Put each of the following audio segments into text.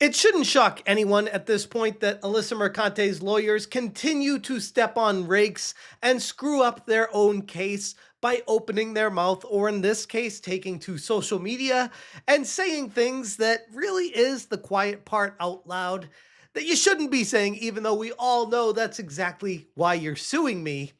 It shouldn't shock anyone at this point that Alyssa Mercante's lawyers continue to step on rakes and screw up their own case by opening their mouth, or in this case, taking to social media and saying things that really is the quiet part out loud that you shouldn't be saying, even though we all know that's exactly why you're suing me.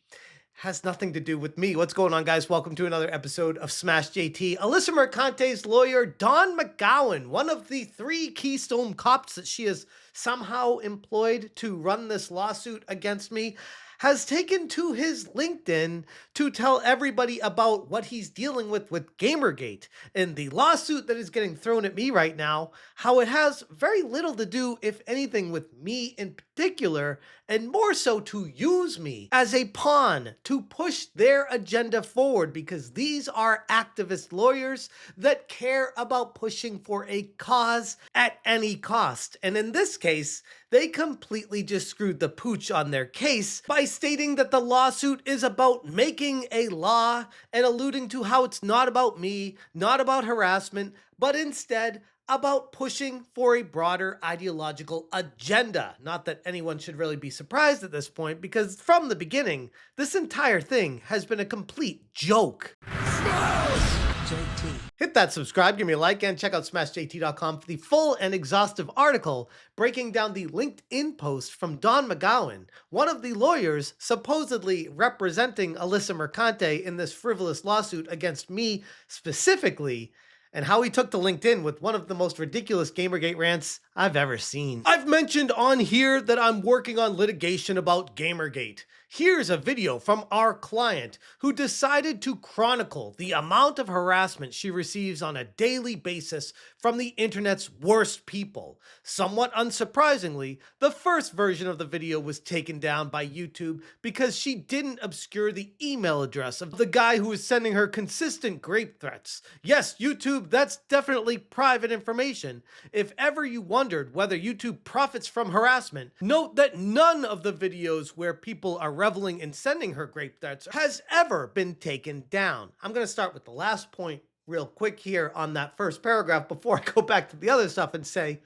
Has nothing to do with me. What's going on, guys? Welcome to another episode of Smash JT. Alyssa Mercante's lawyer, Dawn McGowan, one of the three Keystone cops that she has somehow employed to run this lawsuit against me, has taken to his LinkedIn to tell everybody about what he's dealing with Gamergate and the lawsuit that is getting thrown at me right now, how it has very little to do, if anything, with me in particular, and more so to use me as a pawn to push their agenda forward, because these are activist lawyers that care about pushing for a cause at any cost. And in this case, they completely just screwed the pooch on their case by stating that the lawsuit is about making a law and alluding to how it's not about me, not about harassment, but instead about pushing for a broader ideological agenda. Not that anyone should really be surprised at this point, because from the beginning, this entire thing has been a complete joke. JT. Hit that subscribe, give me a like, and check out smashjt.com for the full and exhaustive article breaking down the LinkedIn post from Dawn McGowan, one of the lawyers supposedly representing Alyssa Mercante in this frivolous lawsuit against me specifically, and how he took to LinkedIn with one of the most ridiculous Gamergate rants I've ever seen. I've mentioned on here that I'm working on litigation about Gamergate. Here's a video from our client who decided to chronicle the amount of harassment she receives on a daily basis from the internet's worst people. Somewhat unsurprisingly, the first version of the video was taken down by YouTube because she didn't obscure the email address of the guy who was sending her consistent grape threats. Yes, YouTube, that's definitely private information. If ever you wondered whether YouTube profits from harassment, note that none of the videos where people are reveling in sending her grape threats has ever been taken down. I'm going to start with the last point real quick here on that first paragraph before I go back to the other stuff and say,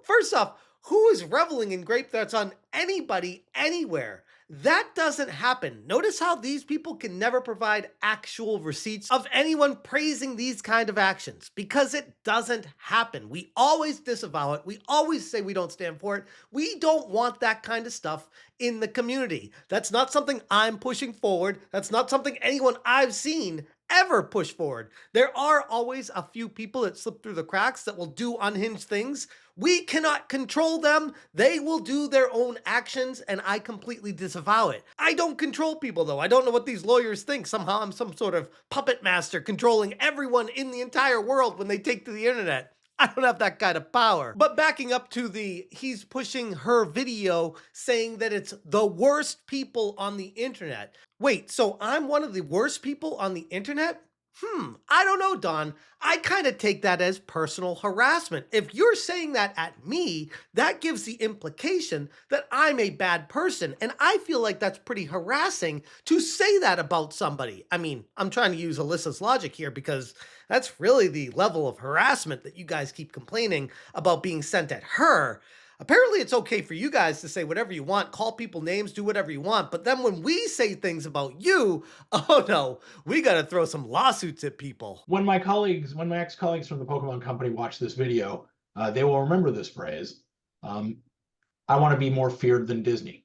first off, who is reveling in grape threats on anybody, anywhere? That doesn't happen. Notice how these people can never provide actual receipts of anyone praising these kind of actions, because it doesn't happen. We always disavow it. We always say we don't stand for it. We don't want that kind of stuff in the community. That's not something I'm pushing forward. That's not something anyone I've seen ever push forward. There are always a few people that slip through the cracks that will do unhinged things. We cannot control them. They will do their own actions, and I completely disavow it. I don't control people, though. I don't know what these lawyers think. Somehow I'm some sort of puppet master controlling everyone in the entire world when they take to the internet. I don't have that kind of power. But backing up to he's pushing her video saying that it's the worst people on the internet. Wait, so I'm one of the worst people on the internet? I don't know, Dawn. I kind of take that as personal harassment. If you're saying that at me, that gives the implication that I'm a bad person. And I feel like that's pretty harassing to say that about somebody. I mean, I'm trying to use Alyssa's logic here because that's really the level of harassment that you guys keep complaining about being sent at her. Apparently, it's okay for you guys to say whatever you want, call people names, do whatever you want. But then when we say things about you, oh no, we got to throw some lawsuits at people. When my ex-colleagues from the Pokemon Company watch this video, they will remember this phrase. I want to be more feared than Disney.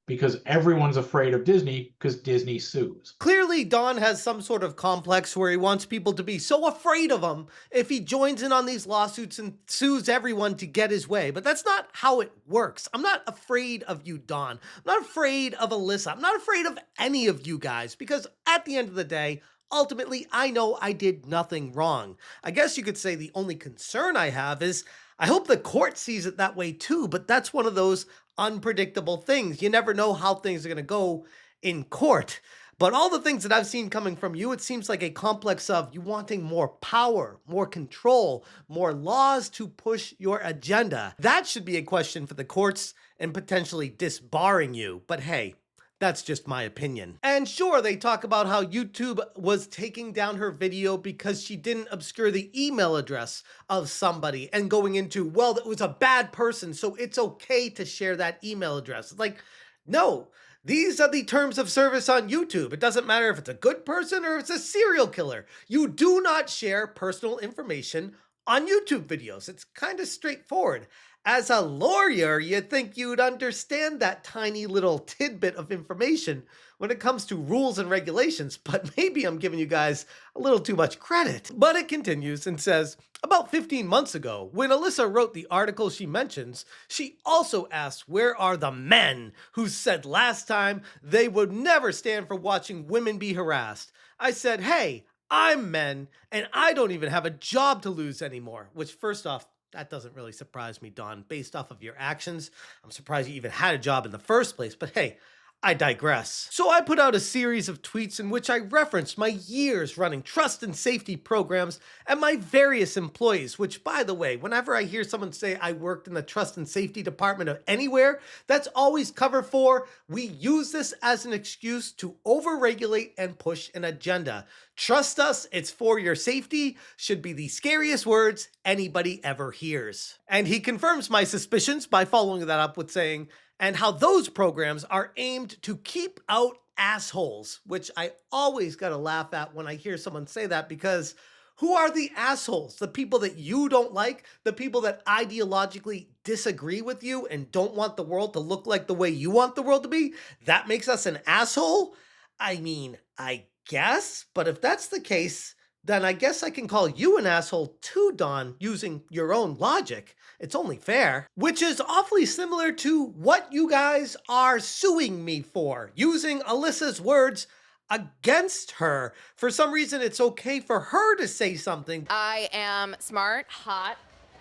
Because everyone's afraid of Disney because Disney sues. Clearly, Don has some sort of complex where he wants people to be so afraid of him if he joins in on these lawsuits and sues everyone to get his way. But that's not how it works. I'm not afraid of you, Don. I'm not afraid of Alyssa. I'm not afraid of any of you guys, because at the end of the day, ultimately, I know I did nothing wrong. I guess you could say the only concern I have is I hope the court sees it that way too, but that's one of those unpredictable things. You never know how things are going to go in court. But all the things that I've seen coming from you, it seems like a complex of you wanting more power, more control, more laws to push your agenda. That should be a question for the courts and potentially disbarring you. But hey, That's just my opinion. And sure, they talk about how YouTube was taking down her video because she didn't obscure the email address of somebody and going into, well, that was a bad person, so it's okay to share that email address. It's like, no, these are the terms of service on YouTube. It doesn't matter if it's a good person or if it's a serial killer. You do not share personal information on YouTube videos. It's kind of straightforward. As a lawyer, you'd think you'd understand that tiny little tidbit of information when it comes to rules and regulations, but maybe I'm giving you guys a little too much credit. But it continues and says, about 15 months ago, when Alyssa wrote the article she mentions, she also asked where are the men who said last time they would never stand for watching women be harassed. I said, hey, I'm men, and I don't even have a job to lose anymore, which first off, that doesn't really surprise me, Don. Based off of your actions, I'm surprised you even had a job in the first place, but hey, I digress. So I put out a series of tweets in which I referenced my years running trust and safety programs and my various employees, which by the way, whenever I hear someone say I worked in the trust and safety department of anywhere, that's always cover for, we use this as an excuse to overregulate and push an agenda. Trust us, it's for your safety, should be the scariest words anybody ever hears. And he confirms my suspicions by following that up with saying, and how those programs are aimed to keep out assholes, which I always gotta laugh at when I hear someone say that, because who are the assholes? The people that you don't like, the people that ideologically disagree with you and don't want the world to look like the way you want the world to be? That makes us an asshole? I mean, I guess, but if that's the case, then I guess I can call you an asshole too, Don, using your own logic. It's only fair. Which is awfully similar to what you guys are suing me for, using Alyssa's words against her. For some reason, it's okay for her to say something. I am smart, hot,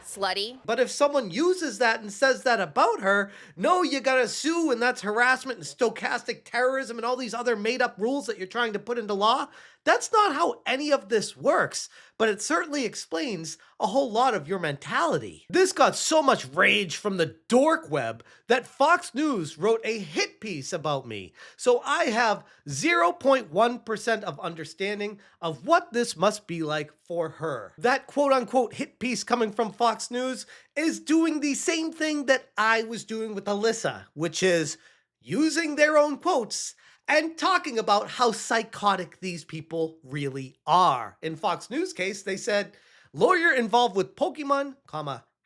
slutty. But if someone uses that and says that about her, no, you gotta sue, and that's harassment and stochastic terrorism and all these other made up rules that you're trying to put into law. That's not how any of this works, but it certainly explains a whole lot of your mentality. This got so much rage from the dork web that Fox News wrote a hit piece about me. So I have 0.1% of understanding of what this must be like for her. That quote unquote hit piece coming from Fox News is doing the same thing that I was doing with Alyssa, which is using their own quotes and talking about how psychotic these people really are. In Fox News case, they said, lawyer involved with Pokemon,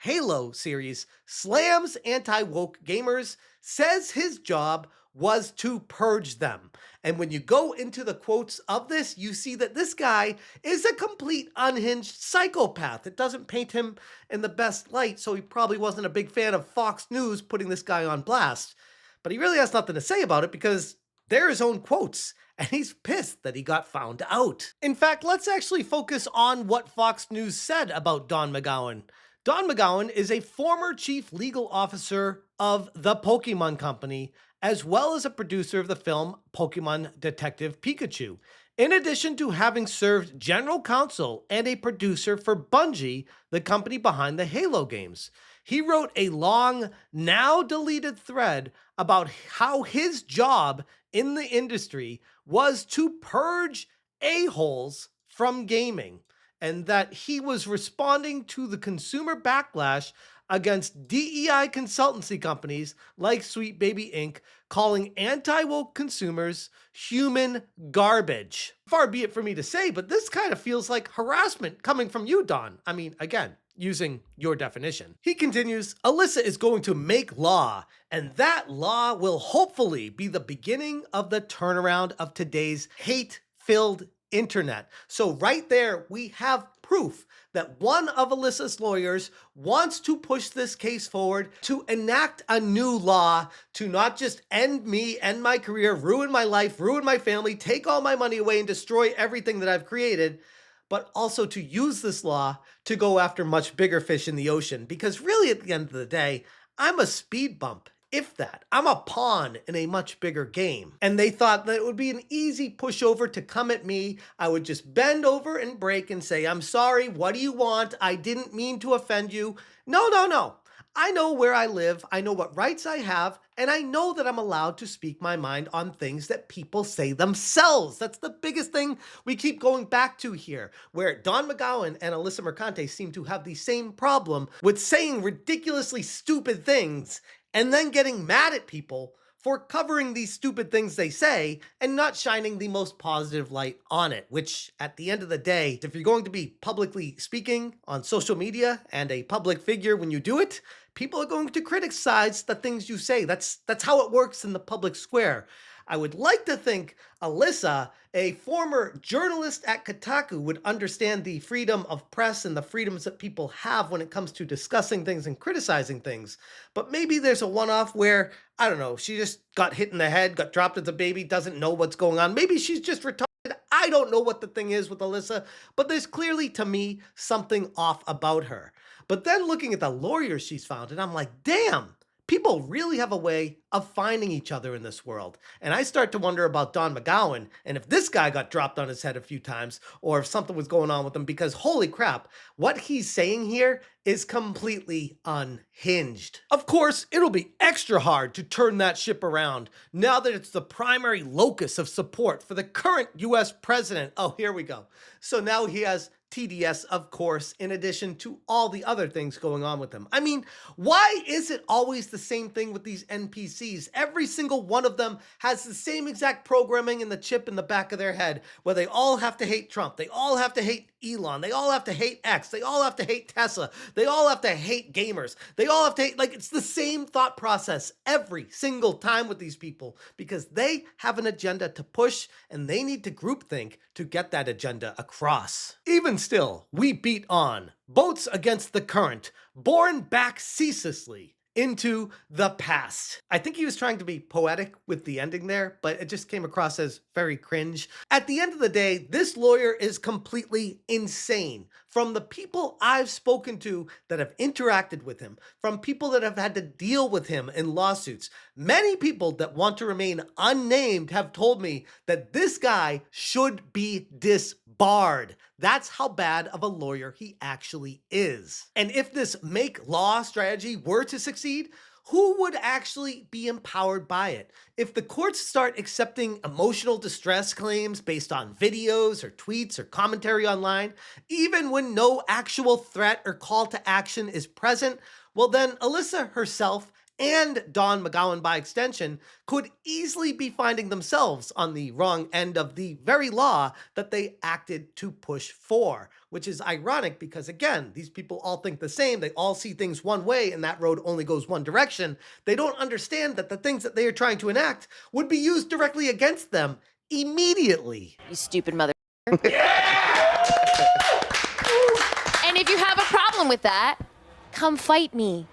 Halo series, slams anti-woke gamers, says his job was to purge them. And when you go into the quotes of this, you see that this guy is a complete unhinged psychopath. It doesn't paint him in the best light, so he probably wasn't a big fan of Fox News putting this guy on blast. But he really has nothing to say about it because they're his own quotes, and he's pissed that he got found out. In fact, let's actually focus on what Fox News said about Don McGowan. Don McGowan is a former chief legal officer of the Pokemon Company, as well as a producer of the film Pokemon Detective Pikachu, in addition to having served general counsel and a producer for Bungie, the company behind the Halo games. He wrote a long, now deleted thread about how his job in the industry was to purge a-holes from gaming, and that he was responding to the consumer backlash against DEI consultancy companies like Sweet Baby Inc., calling anti-woke consumers human garbage. Far be it for me to say, but this kind of feels like harassment coming from you, Don. I mean, again, using your definition. He continues, Alyssa is going to make law, and that law will hopefully be the beginning of the turnaround of today's hate-filled internet. So right there, we have proof that one of Alyssa's lawyers wants to push this case forward to enact a new law to not just end me, end my career, ruin my life, ruin my family, take all my money away and destroy everything that I've created, but also to use this law to go after much bigger fish in the ocean. Because really, at the end of the day, I'm a speed bump, if that. I'm a pawn in a much bigger game. And they thought that it would be an easy pushover to come at me. I would just bend over and break and say, I'm sorry, what do you want? I didn't mean to offend you. No, no, no. I know where I live. I know what rights I have And I know that I'm allowed to speak my mind on things that people say themselves. That's the biggest thing we keep going back to here, where Don McGowan and Alyssa Mercante seem to have the same problem with saying ridiculously stupid things and then getting mad at people for covering these stupid things they say and not shining the most positive light on it, which at the end of the day, if you're going to be publicly speaking on social media and a public figure when you do it, people are going to criticize the things you say. That's how it works in the public square. I would like to think Alyssa, a former journalist at Kotaku, would understand the freedom of press and the freedoms that people have when it comes to discussing things and criticizing things. But maybe there's a one-off where, I don't know, she just got hit in the head, got dropped as a baby, doesn't know what's going on. Maybe she's just retarded. I don't know what the thing is with Alyssa, but there's clearly, to me, something off about her. But then looking at the lawyers she's found, and I'm like, damn, people really have a way of finding each other in this world. And I start to wonder about Don McGowan, and if this guy got dropped on his head a few times, or if something was going on with him, because holy crap, what he's saying here is completely unhinged. Of course, it'll be extra hard to turn that ship around now that it's the primary locus of support for the current US president. Oh, here we go. So now he has TDS, of course, in addition to all the other things going on with him. I mean, why is it always the same thing with these NPCs? Every single one of them has the same exact programming and the chip in the back of their head, where they all have to hate Trump, they all have to hate Elon, they all have to hate X, they all have to hate Tesla, they all have to hate gamers, they all have to hate, like, it's the same thought process every single time with these people, because they have an agenda to push and they need to groupthink to get that agenda across. Even still, we beat on. Boats against the current, borne back ceaselessly into the past. I think he was trying to be poetic with the ending there, but it just came across as very cringe. At the end of the day, this lawyer is completely insane. From the people I've spoken to that have interacted with him, from people that have had to deal with him in lawsuits, many people that want to remain unnamed have told me that this guy should be disbarred. That's how bad of a lawyer he actually is. And if this make law strategy were to succeed, who would actually be empowered by it? If the courts start accepting emotional distress claims based on videos or tweets or commentary online, even when no actual threat or call to action is present, well then Alyssa herself and Don McGowan by extension could easily be finding themselves on the wrong end of the very law that they acted to push for, which is ironic because, again, these people all think the same. They all see things one way and that road only goes one direction. They don't understand that the things that they are trying to enact would be used directly against them immediately. You stupid mother. And if you have a problem with that, come fight me.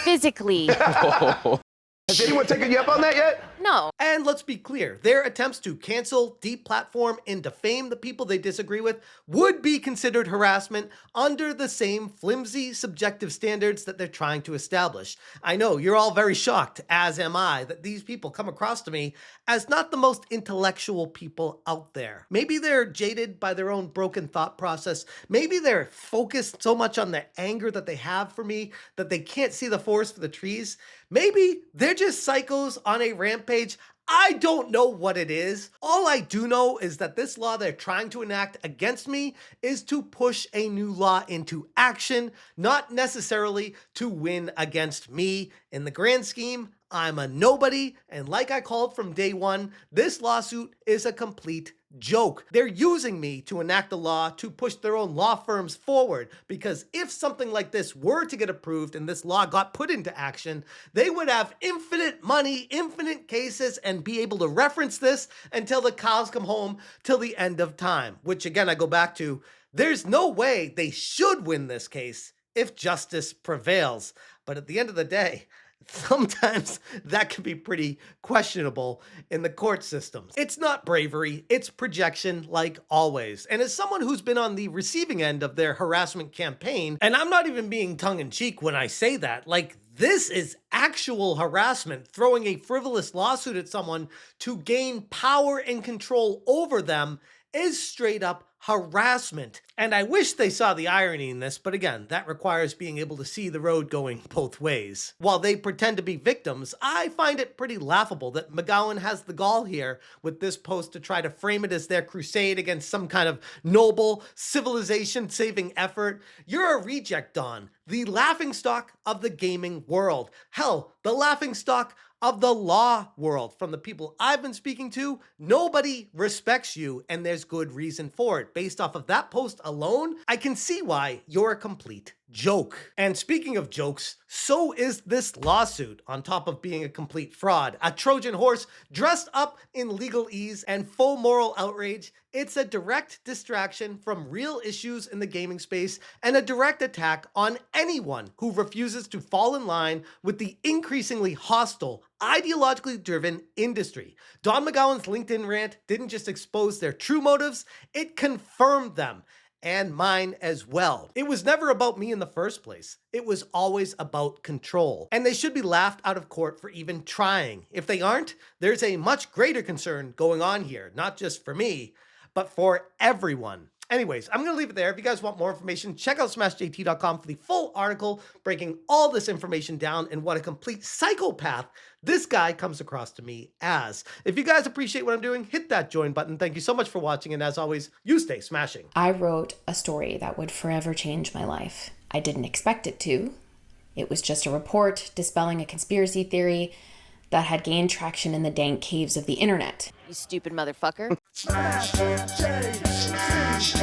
Physically. Has anyone taken you up on that yet? No. And let's be clear, their attempts to cancel, deplatform, and defame the people they disagree with would be considered harassment under the same flimsy, subjective standards that they're trying to establish. I know, you're all very shocked, as am I, that these people come across to me as not the most intellectual people out there. Maybe they're jaded by their own broken thought process. Maybe they're focused so much on the anger that they have for me that they can't see the forest for the trees. Maybe they're just psychos on a rampage. I don't know what it is. All I do know is that this law they're trying to enact against me is to push a new law into action, not necessarily to win against me. In the grand scheme, I'm a nobody, and like I called from day one, this lawsuit is a complete joke. They're using me to enact a law to push their own law firms forward, because if something like this were to get approved and this law got put into action, they would have infinite money, infinite cases, and be able to reference this until the cows come home till the end of time, which again, I go back to, there's no way they should win this case if justice prevails. But at the end of the day, sometimes that can be pretty questionable in the court systems. It's not bravery, it's projection like always. And as someone who's been on the receiving end of their harassment campaign, and I'm not even being tongue-in-cheek when I say that, like, this is actual harassment, throwing a frivolous lawsuit at someone to gain power and control over them is straight up harassment. And I wish they saw the irony in this, but again, that requires being able to see the road going both ways. While they pretend to be victims, I find it pretty laughable that McGowan has the gall here with this post to try to frame it as their crusade against some kind of noble, civilization-saving effort. You're a reject, Don. The laughingstock of the gaming world. Hell, the laughingstock of the law world. From the people I've been speaking to, nobody respects you, and there's good reason for it. Based off of that post alone, I can see why you're a complete joke. And speaking of jokes, so is this lawsuit. On top of being a complete fraud, a Trojan horse dressed up in legalese and faux moral outrage, it's a direct distraction from real issues in the gaming space and a direct attack on anyone who refuses to fall in line with the increasingly hostile, ideologically driven industry. Don McGowan's LinkedIn rant didn't just expose their true motives, it confirmed them. And mine as well. It was never about me in the first place. It was always about control. And they should be laughed out of court for even trying. If they aren't, there's a much greater concern going on here, not just for me, but for everyone. Anyways, I'm going to leave it there. If you guys want more information, check out smashjt.com for the full article breaking all this information down and what a complete psychopath this guy comes across to me as. If you guys appreciate what I'm doing, hit that join button. Thank you so much for watching, and as always, you stay smashing. I wrote a story that would forever change my life. I didn't expect it to. It was just a report dispelling a conspiracy theory that had gained traction in the dank caves of the internet. You stupid motherfucker. Smash, Smash.